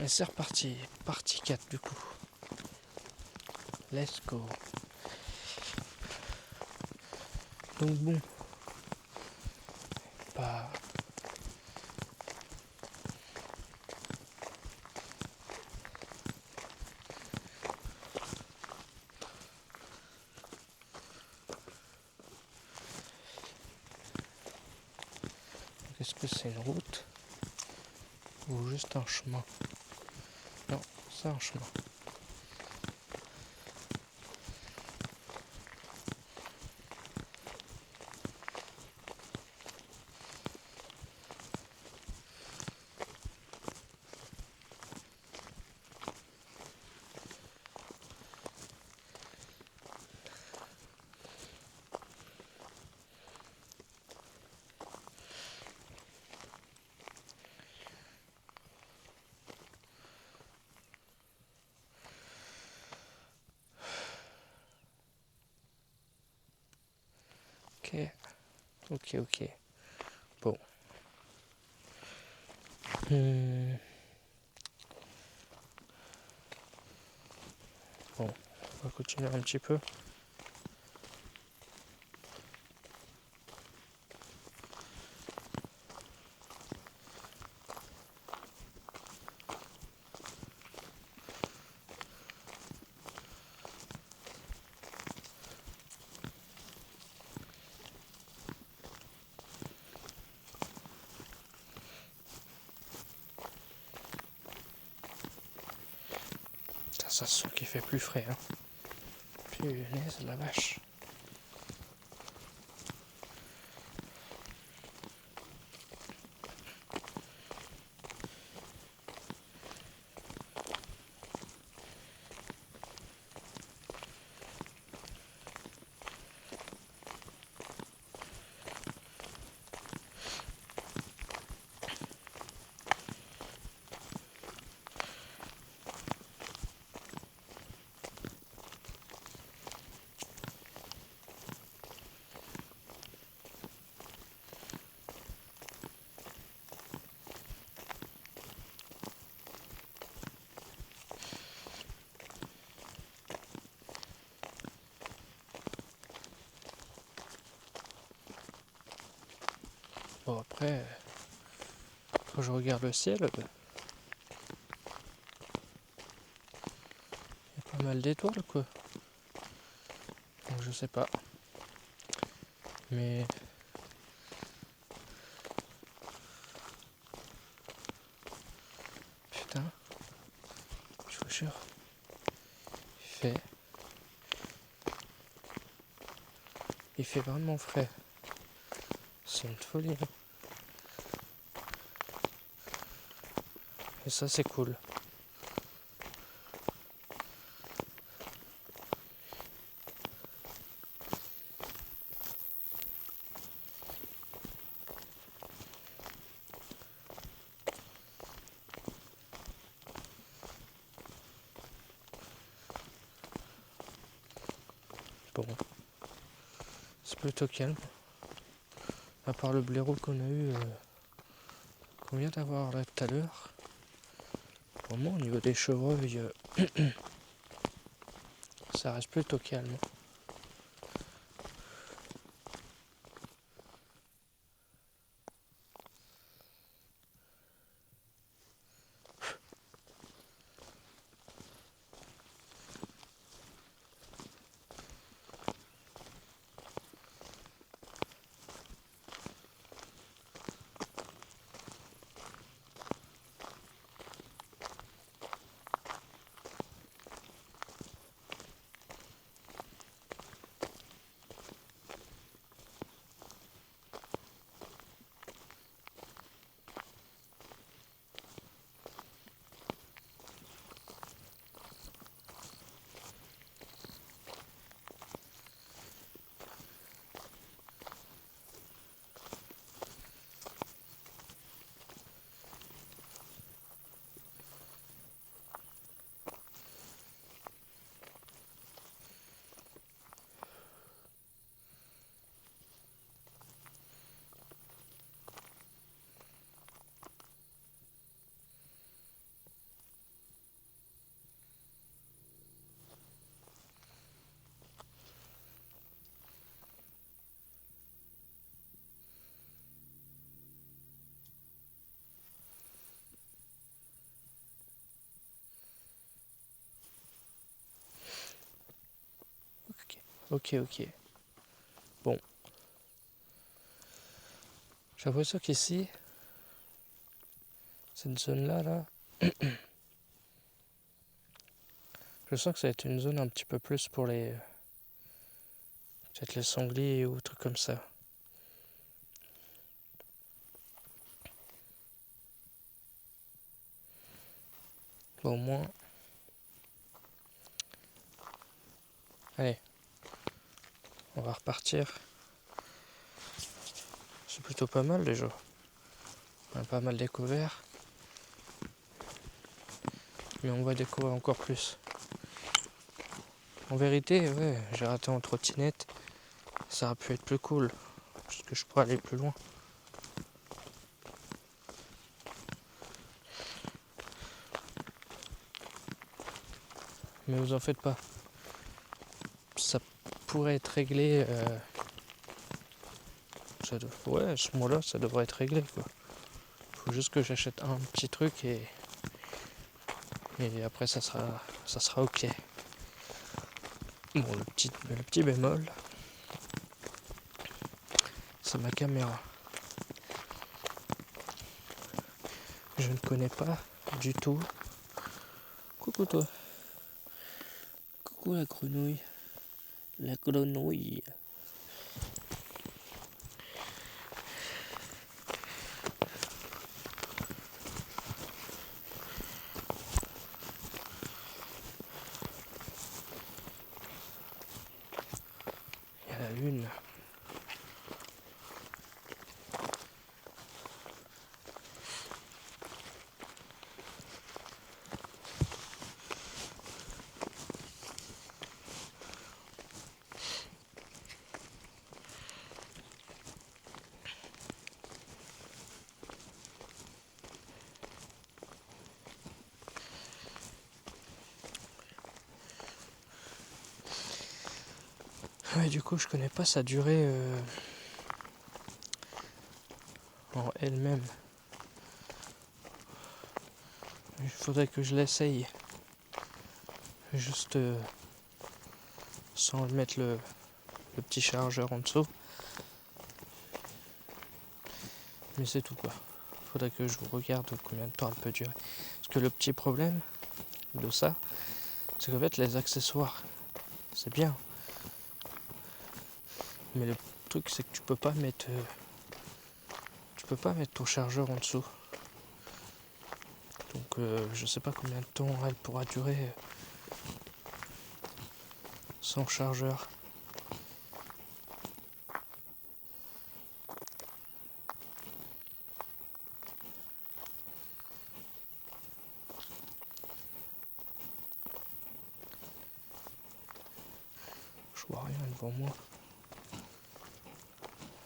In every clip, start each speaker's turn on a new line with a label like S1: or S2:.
S1: Et c'est reparti, partie 4 du coup. Let's go. Donc bon, bah... Est-ce que c'est une route ou juste un chemin? Non, c'est un chemin. Ok. Bon. Bon, on va continuer un petit peu. Ça se sent qu'il fait plus frais. Hein. Punaise, la vache. Bon après, quand je regarde le ciel, il y a pas mal d'étoiles quoi. Donc je sais pas. Mais putain, je vous jure, il fait vraiment frais. C'est une folie. Hein. Et ça c'est cool. Bon, c'est plutôt calme. À part le blaireau qu'on a eu, qu'on vient d'avoir là tout à l'heure. Pour moi, au niveau des chevreuils, ça reste plutôt calme. Ok. Bon. J'ai l'impression qu'ici, cette zone-là, je sens que ça va être une zone un petit peu plus pour les... peut-être les sangliers ou trucs comme ça. Bon, au moins... Allez. On va repartir. C'est plutôt pas mal déjà. On a pas mal découvert. Mais on va découvrir encore plus. En vérité, ouais, j'ai raté en trottinette. Ça aurait pu être plus cool. Parce que je pourrais aller plus loin. Mais vous en faites pas. Ça pourrait être réglé. Ouais, à ce moment-là, ça devrait être réglé, quoi. Faut juste que j'achète un petit truc et après ça sera ok. Bon, le petit bémol, c'est ma caméra. Je ne connais pas du tout. Coucou toi. Coucou la grenouille. La grenouille. Il y a la lune. Ouais, du coup, je connais pas sa durée en elle-même. Il faudrait que je l'essaye. Juste sans mettre le petit chargeur en dessous. Mais c'est tout quoi. Faudrait que je regarde combien de temps elle peut durer. Parce que le petit problème de ça, c'est qu'en fait les accessoires, c'est bien. Mais le truc c'est que tu peux pas mettre ton chargeur en dessous. Donc je sais pas combien de temps elle pourra durer sans chargeur. Je vois rien devant moi.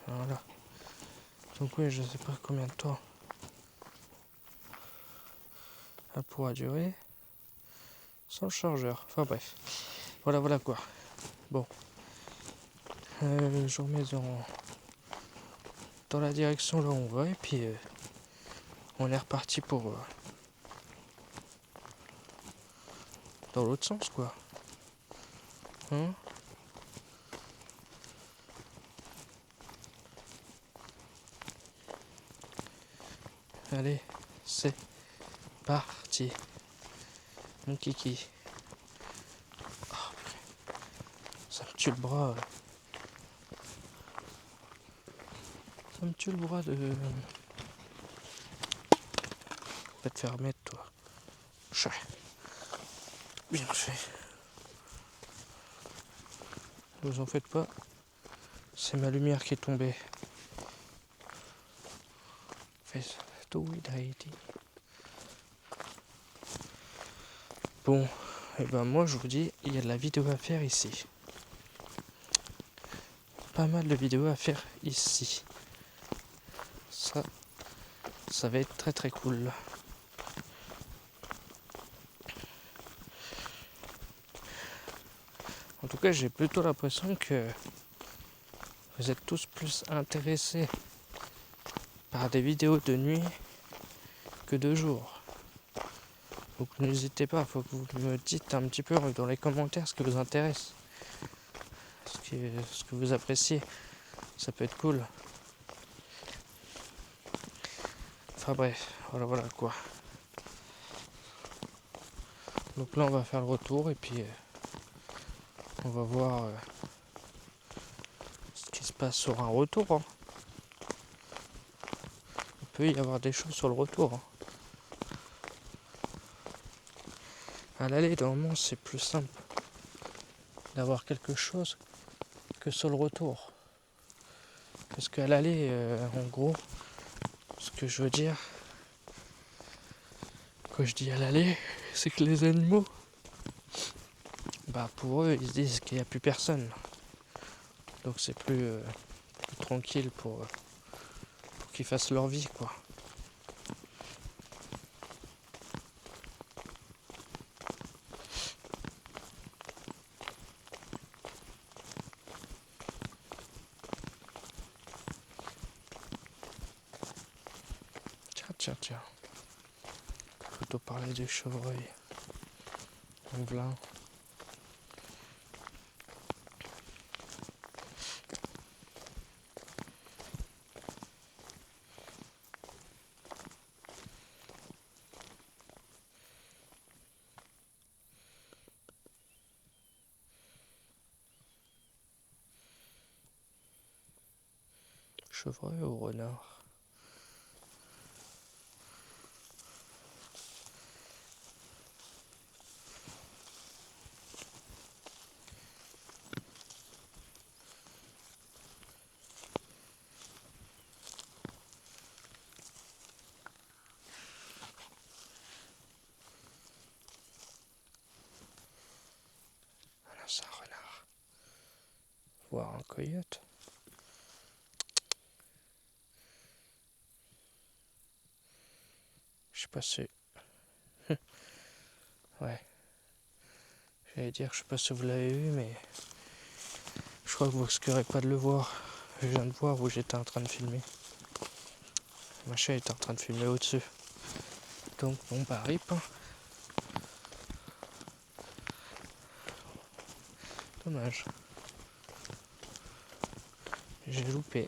S1: Voilà. Donc oui, je sais pas combien de temps elle pourra durer sans le chargeur. Enfin bref. Voilà quoi. Bon. Je remets dans la direction là où on va et puis on est reparti pour dans l'autre sens quoi. Hein? Allez, c'est parti. Mon kiki. Oh, ça me tue le bras. Ça me tue le bras de... Va te faire mettre toi. Bien fait. Ne vous en faites pas. C'est ma lumière qui est tombée. Bon, et ben moi je vous dis, il y a de la vidéo à faire ici. Pas mal de vidéos à faire ici. Ça va être très très cool. En tout cas, j'ai plutôt l'impression que vous êtes tous plus intéressés par des vidéos de nuit que de jour. Donc n'hésitez pas, il faut que vous me dites un petit peu dans les commentaires ce qui vous intéresse. ce que vous appréciez. Ça peut être cool. Enfin bref, voilà quoi. Donc là on va faire le retour et puis on va voir ce qui se passe sur un retour. Hein. Il peut y avoir des choses sur le retour. Hein. À l'aller, normalement, c'est plus simple d'avoir quelque chose que sur le retour. Parce qu'à l'aller, en gros, ce que je veux dire, quand je dis à l'aller, c'est que les animaux, pour eux, ils se disent qu'il n'y a plus personne. Donc c'est plus tranquille pour qu'ils fassent leur vie, quoi. Tiens. Plutôt parler du chevreuil. En velin. Chevreuil ou renard? Voilà, c'est un renard. Voir un coyote. Je sais pas si... Ouais. J'allais dire, je sais pas si vous l'avez vu, mais... Je crois que vous risquerez pas de le voir. Je viens de voir où j'étais en train de filmer. Ma chaîne était en train de filmer au-dessus. Donc bon rip. Hein. Dommage. J'ai loupé.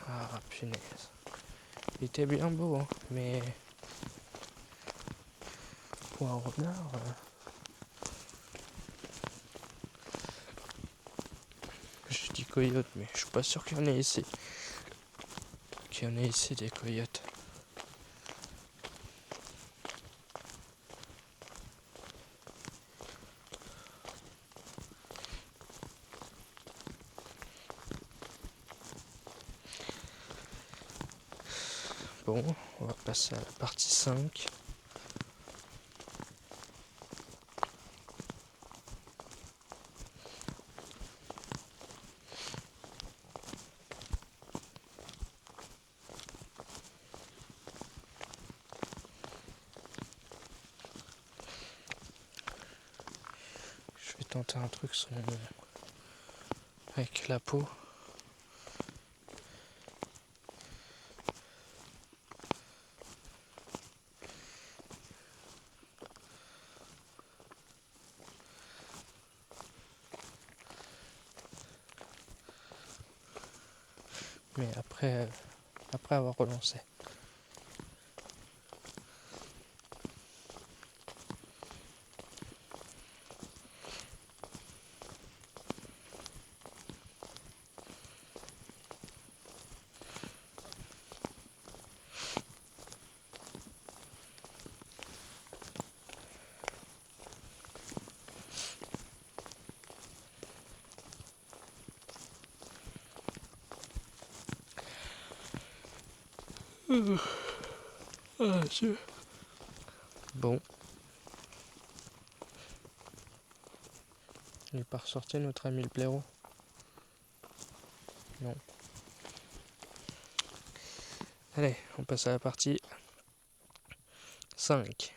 S1: Ah punaise. Il était bien beau, hein, mais pour un renard... Je dis coyote, mais je suis pas sûr qu'il y en ait ici. Qu'il y en ait ici des coyotes. Bon, on va passer à la partie 5. Je vais tenter un truc avec la peau. Mais après avoir relancé. Bon. Il n'est pas ressorti notre ami le blaireau. Non. Allez, on passe à la partie 5.